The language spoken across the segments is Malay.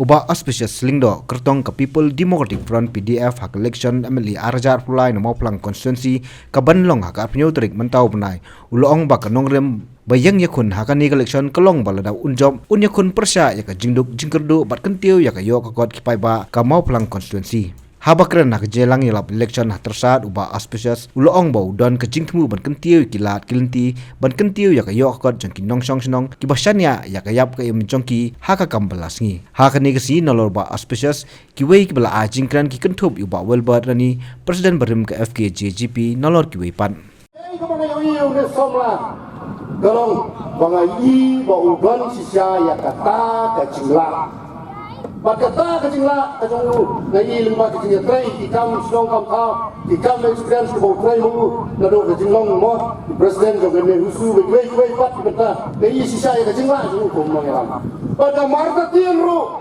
Uba auspicious lingdo kertong ke People Democratic Front PDF hak election MLE Arjar Pulai no Mauplang constituency kabanlong hak apnyo trik mentau benai ulong ba kanong rem bayang yakun hak ni election kelong balada unjob unyakun persya ya ka jingduk jingkerdu bat kentiu ya ka yo ka god kipai ba ka Mauplang constituency habakren nak jelang yalap election tersat uba auspicious ulong bau don ke jingtmu ban kentiu kilat kilinti ban kentiu ya ka yo ka god jangkin nong song snong kibasanya ya ka yap ka im jongki haka kambalasngi haka ni kasi nolor ba auspicious kiwei kibala ajingkran ki kentup uba welbert rani presiden berim ke FK JGP nolor kiwei pan galong bangai ba uban sisya ya kata ka jingla bakata ka jingla ka jongu ngai lima ka jingya trai ki kam snong kam tha ki kam experience ko trai mu na do ka jinglong mo presiden jo ne husu be pat beta ngai sisya ya ka jingla jongu ko mo ngelam pada marta tien ru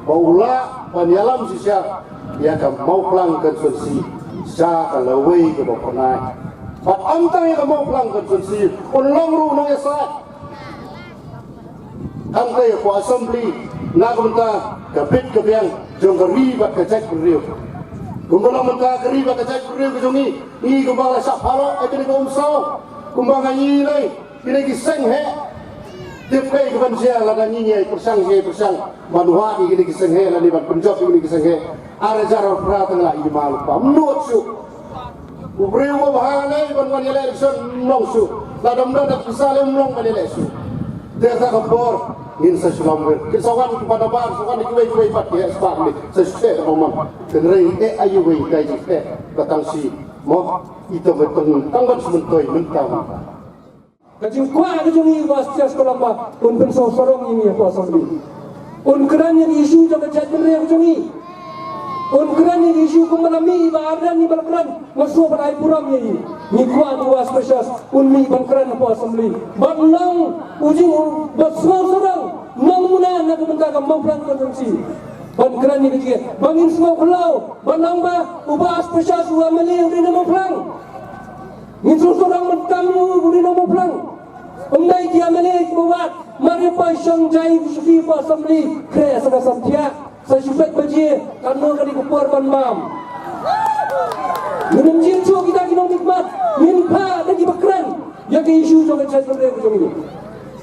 baula panyalam sisya ya ka Mauplang konstitusi sa ka lawei ke bokonai pat antang ya ka Mauplang konstitusi ulong ru no esa angkai ko assembly na kumta kapit kabyang jong riba ka cek riu kumbala menta riba ka cek riu ke jongi ni kumbala sa phalo ai ni ko umso kumbanga ni lai kini ki seng he tip kai ke ban sia la da ni ni persang manuha ni kini ki seng he la ni ban punjab ni ki seng he ara jaro pra tangla i mal pa mnot su ubreu mo bahane ban wan election nong su la dam da pisale nong ban election desa kabor in sa sulamber kisawan kepada bar sawan kiwei pat ya spak ni sa sute roman kenrei ayu wei kai jite datang si mo itu betul tangban sementoi mentang kajing kwa kajing was jas kolamba un penso sorong ini apa asli un kerana isu jaga jadwal yang kajing un kerana isu kumalami baharan ni balkran masuk pada puram ini ni kwa was spesial un mi balkran apa asli banlang ujung sorong nang muna na kumenta ka Mauplang konstitusi ban kerana ni kecil bangin semua pulau banang ba ubah spesial suwa mali uri na Mauplang ni sorong mentamu uri na Mauplang umdai kia mali buat mari pa siyang jai sufi pa assembly kre sa samtia sa syubet baji karena kadi kupur ban mam minum jinsu kita kinong nikmat minpa lagi bakran yang isu jong chat kre jong ini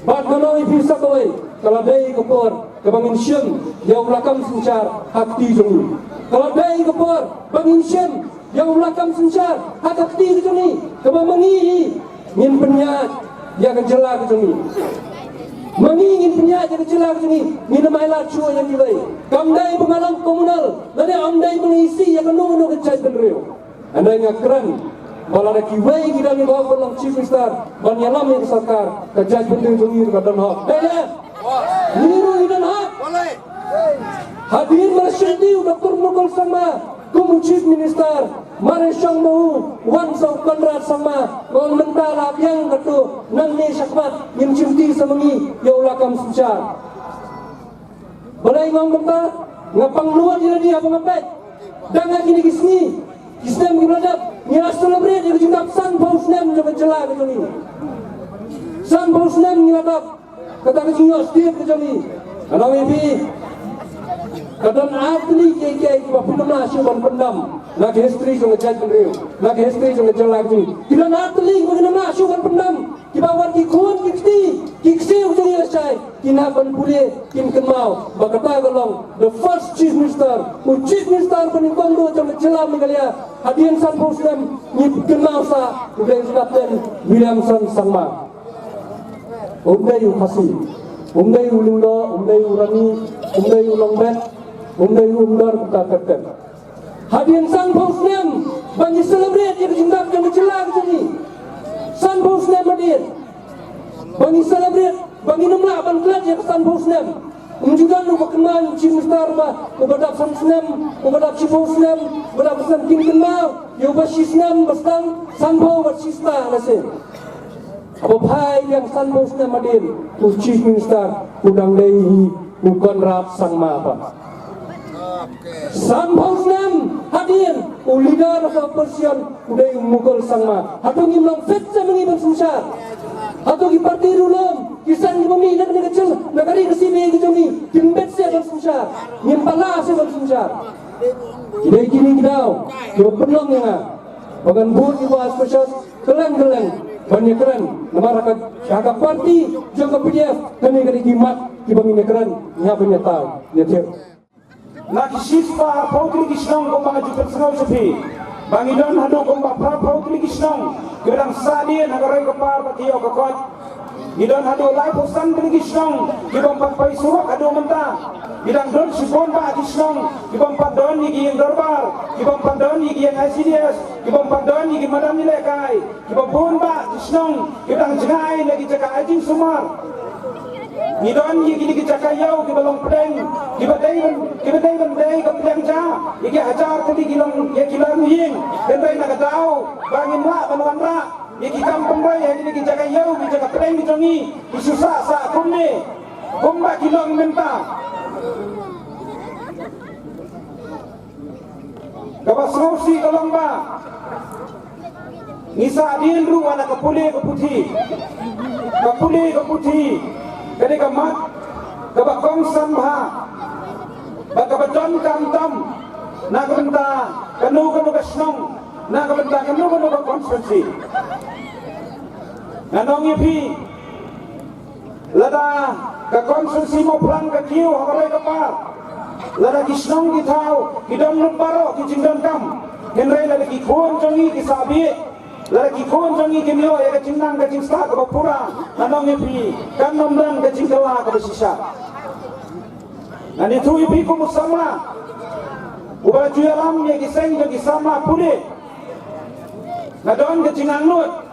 bat kanoi bisa kawai kalau dai kupur kebangin syem yang belakang sencar hati jong kalau dai kupur bangin syem yang belakang sencar hati jong ini kebamangi min penyat yang kejela jong ini mengingin penyat yang kejela jong ini minum air lacu yang dilai kamdai pengalang komunal dan amdai mengisi yang kenung kecai benrio andai ngakran kalau ada kiwai kita ni bawa pulang chief minister banyalam yang sarkar kejai benrio jong ini kadang hak niru idan hak hadir mersendiu Dr. Mukul sama kumu chief minister mare syang mau wan sau konrad sama kong mentara yang ketu nang ni syakmat yin cinti semengi ya ulakam suncar balai ngom kenta ngapang luar dina dia pengapet danga kini kisni kisnem gibradat ngira celebrate yang jundap san pausnem jaga jela ke joni san pausnem ngiradap kata kejunya setiap ke joni kalau ini kadang atli ke pinamna syuban pendam nak history jong ngejat beliau nak history jong ngejat lagi bila atli pinamna syuban pendam kibawan ki kun kiksi ujung selesai kinaban boleh kin kenau bakata golong the first chief minister peningkong do jong jelam galia hadian san muslim ni kenau sa udah Kapten Williamson sama umdai khasi umdai ulindo umdai urani umdai ulongbet umdai umdar kata kapten hadian sang muslim bagi celebrate yang jindap yang jelas ini san muslim hadir bagi celebrate bagi nemla ban kelat yang san muslim juga lu berkenan chief minister ba ubadap san muslim ubadap chief muslim ubadap san kin kenal yo basisnam bastang sanbo basista nase apa bhai yang san muslim hadir chief minister udang dei bukan rap sang ma apa San Muslim hadir leader of opposition udah mukul sangma hatung imlang fit sa mengiban susar atau di parti rulum kisan di mami nak kecil negari kesini ke jami kimbet saya bersumsar nyimpala saya bersumsar kita kini kita penuh yang bagan buat ibu aspesial keleng banyak keren nama rakyat parti juga PDF kami kali kimat di bami keren nyapa nyata nyetir nak sispa pautri kisnong ko mga jukat sengaw sapi bangidon hado ko mga pautri kisnong kibadang sadien hagaray kapar patiyo kakot gidon hado lai posan kini kisnong kibang pagpay suwak hado menta gidang don sipon ba kisnong kibang padon yigi yang darbar kibang padon yigi yang ICDS kibang padon yigi madam nilekay kibang pun ba kisnong kibang jengay lagi cakap ajing sumar Nidon yigi cakap yau ki balong pedeng ki badai bandai ka pedeng ja yigi hajar tadi kilong ya kilang ying bandai nak tahu bangin la banwan ra yigi kampung rai yigi cakap yau ki cakap pedeng ditongi ki susah sa kunne bomba kilong menta kabas rosi kalong ba ngisa adil ru wala kapule kaputi kani kamat kabakong sambha bakabadon kamtam nakabenta kanu kasnong nakabenta kanu konstitusi nanong ipi lada ka konstitusi mo plang ka kiu hakaray kapar lada kisnong gitaw kidom numbaro kijingdon kam henray lada kikhuan jongi kisabi lagi kon jangi kimyo ya kacingnan kacing sta ka bapura nanong ipi kan nomdan kacing kala ka basisa nani tu ipi ko musama ubara juyalam ya kiseng jo kisama pule nadon kacing anut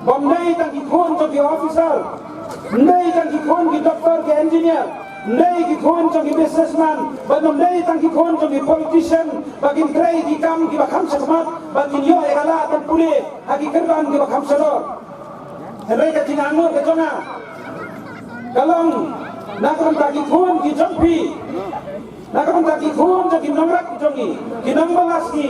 bomdai tang ikon jo ki officer ndai tang ikon ki doktor ki engineer ndai ki kon jo ki businessman badom ndai tang ki kon jo ki politician bagin trai ki kam ki bakam sakmat bagin yo egala tan pule hagi kerban ki bakam sador ndai ka tinangur ka jonga kalong nakam ta ki kon ki jompi nakam ta ki kon jo ki nomrak ki jongi ki nombalas ki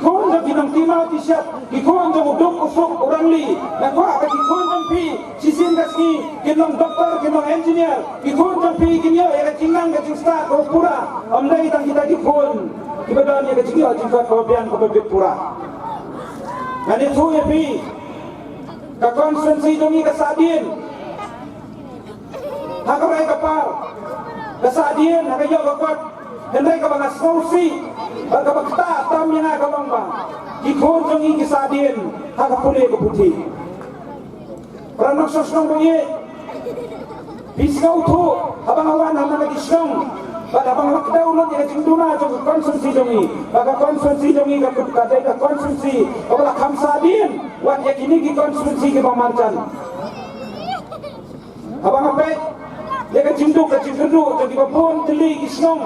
kon jo ki nom timau tishat ki kon jo muduk usuk orangli nakwa ka ki kon jompi sisin kaski ki nom doktor ki nom engineer ki kon jompi ki yo ya kinang ka cingsta ko pura amdai tang kita ki kon ki badan ya ka cingi o cingka ko bian ko bebet pura ngani tu ya pi ka konsensi jongi ka sadien hakarai kapar ka sadien hakayo kapar hendai ka bang asausi ka bakta tam yang ka bang ba ki kon jongi ki sadien hakapule ko puti pranok sosnong boye Pisau tu, abang awan hama lagi syong. Pada abang lockdown nanti ke cingduna jong konsumsi jongi. Baga konsumsi jongi ke kadai ke konsumsi. Abang kamsadin, wan yakini ki konsumsi ke pamancan. Abang apa? Dia ke cingdu jadi babon teli kisnong.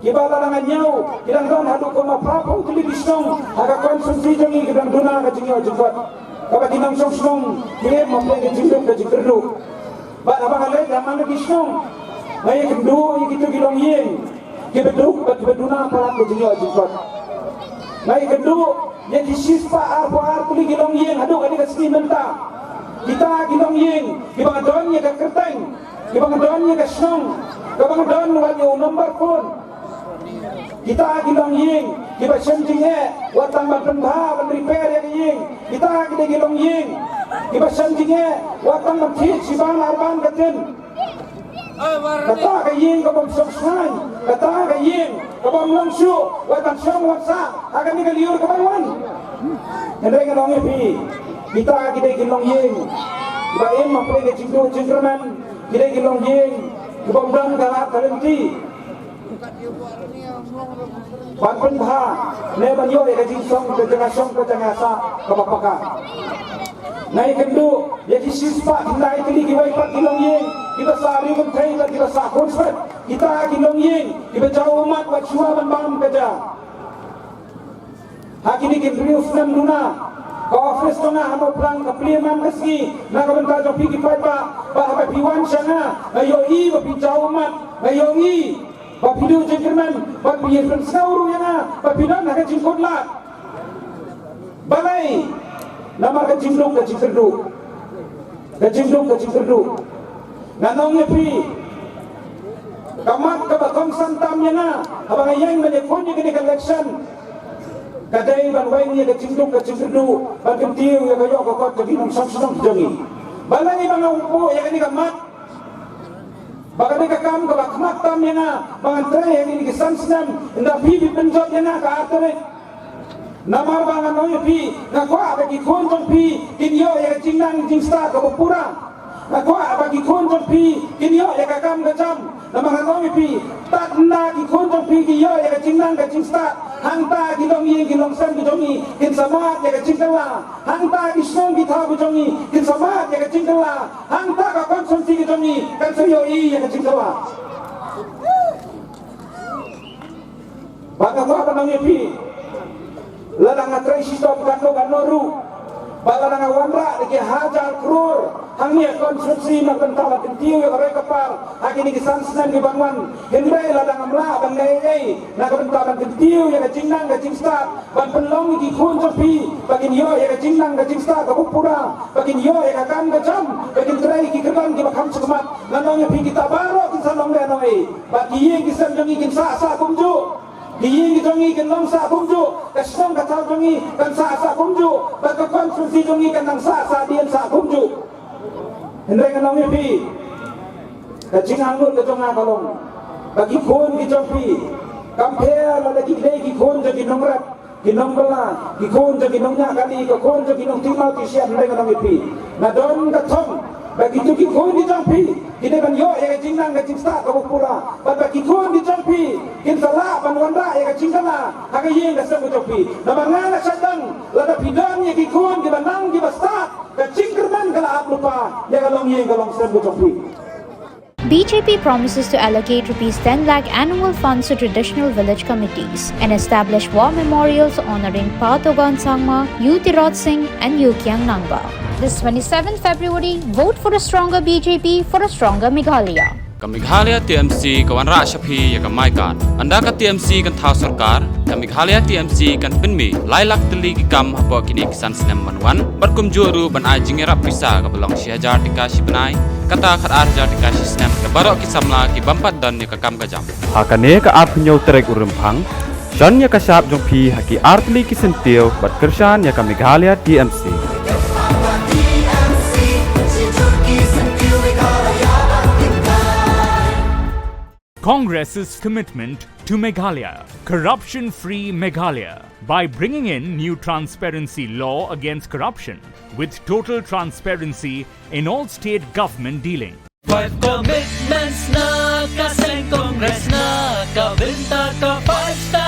Kibala langan nyau, kidang don hadu koma prapo teli kisnong. Aga konsumsi jongi kidang duna ke cingyo jengkot. Kaba kinang song dia mampu ke cingdu. Ba abang alai zaman lagi syong. Mai kendu gitu gilong yeng. Kibeduk beduna palat ke jingo jingkot. Mai kendu ye kisispa arpo tuli gilong yeng hadu kali kasih menta. Kita gilong yeng, kibang don ye ka kerteng. Kibang don ye ka syong. Kibang don wanyo nomor phone. Kita gilong yeng, kiba shenjinge watang bandha ban repair ye yeng. Kita gide gilong yeng. Iba sanjinge watang mati siban arban katen kata kaying kabam soksan kata kaying kabam langsu watang syong watsa akan ni kaliur kabanwan hendai kalong epi kita kita gilong yeng iba em mapre ke cingdu cingkraman kita gilong yeng kabam dan kalat talenti Panpun bha ne banyo ke jingsong ke janga sa kabapaka naik kendu jadi sispa kita itu di kibai pak kilong yeng kita sehari mentai dan kita sah konsert kita kilong yeng kita jauh umat buat cua bangun kerja hakini kita usnam duna ke office tengah atau pelang ke peliman meski nak bentar jopi kibai pak apa piwan sana ayo i bapi jauh umat ayo i bapi du jengkerman bapi yefen sauru yang bapi dan nak jengkot lah balai nama kecinduk kecinduk kajingduk kajingkerdu nanong pi kamat kabakom santam yana abang ayang menyekon yang kini election kadai ban wain ni kajingduk kajingkerdu ban kentiu yang kayo kokot kaginong samsung jangi balai bang umpo yang kini kamat baka ni kakam kabakmat tam yana bang antre yang kini kesamsam nda pi penjot yana ka atore namar bang anoy pi ngakwa bagi kon jong pi kinyo ya jingnang jingsta ka pura ngakwa bagi kon jong pi kinyo ya kakam gajam namar anoy pi tatna ki kon jong pi kinyo ya jingnang ka jingsta hangta gilong yi gilong sam gijongi kin samat ya jingkala hangta isong githa gijongi kin samat ya jingkala hangta ka konsumsi gijongi kan sayo yi ya jingkala baka ko anoy pi ladang atrai stop kano baladang wanra dike hajar krur hangnya konstruksi na kentala kentiu ya kare kapal hakini kisan senan di bangun hendrai ladang amla bangai na kentala kentiu ya jingnang ga jingsta ban penlong ki khun jopi bagin yo ya jingnang ga jingsta ka pura bagin yo ya kam ga jam bagin trai ki keban ki bakam sekemat nanong ya pi kita baro kisan long le noi bagi ye kisan jongi kin sa kumju Diing jongi kan long sa kumju, kasong katal jongi kan sa kumju, baka konstruksi jongi kan nang sa dian sa kumju. Hendai kan long pi, kacing anggur kejonga kalong, bagi kon ki jompi, compare la lagi ki kon jadi nongrat, ki nongbela, ki kon jadi nongnya kali, ki kon jadi nong timau ki siap hendai kan long pi. Nadon katong bagi tu ki kon di jompi, kita ban yo ya jingnang ga jingsta ka pura, bagi kon di jompi, kin sala ban wanda ya jingkala, haga yeng ga sabu jompi. Namanga sadang lada pidang ya ki kon di banang di basta, ga jingkerman kala aplupa, ya galong yeng galong sabu jompi. BJP promises to allocate Rs 10 lakh annual funds to traditional village committees and establish war memorials honoring Patogon Sangma, U Tirot Singh and Yukyang Nangba. This 27th February, vote for a stronger BJP for a stronger Meghalaya. Meghalaya TMC kawan Rashapi ya kamai kan anda ka TMC kan thau sarkar ka Meghalaya TMC kan penmi lailak teli ki kam habo kini kisan senam manwan berkum juru ban ajing era prisa ka belong siajar dikasih benai kata khat arjar dikasih senam ka barok ki samla ki bampat dan ni ka kam ka jam hakane ka ap nyau terek urempang dan ya ka sap jong pi haki artli ki sentiu bat kersan ya ka Meghalaya TMC Congress's commitment to Meghalaya, corruption-free Meghalaya, by bringing in new transparency law against corruption with total transparency in all state government dealing. 5 commitments na kaseng Congress na kabinta ka 5 star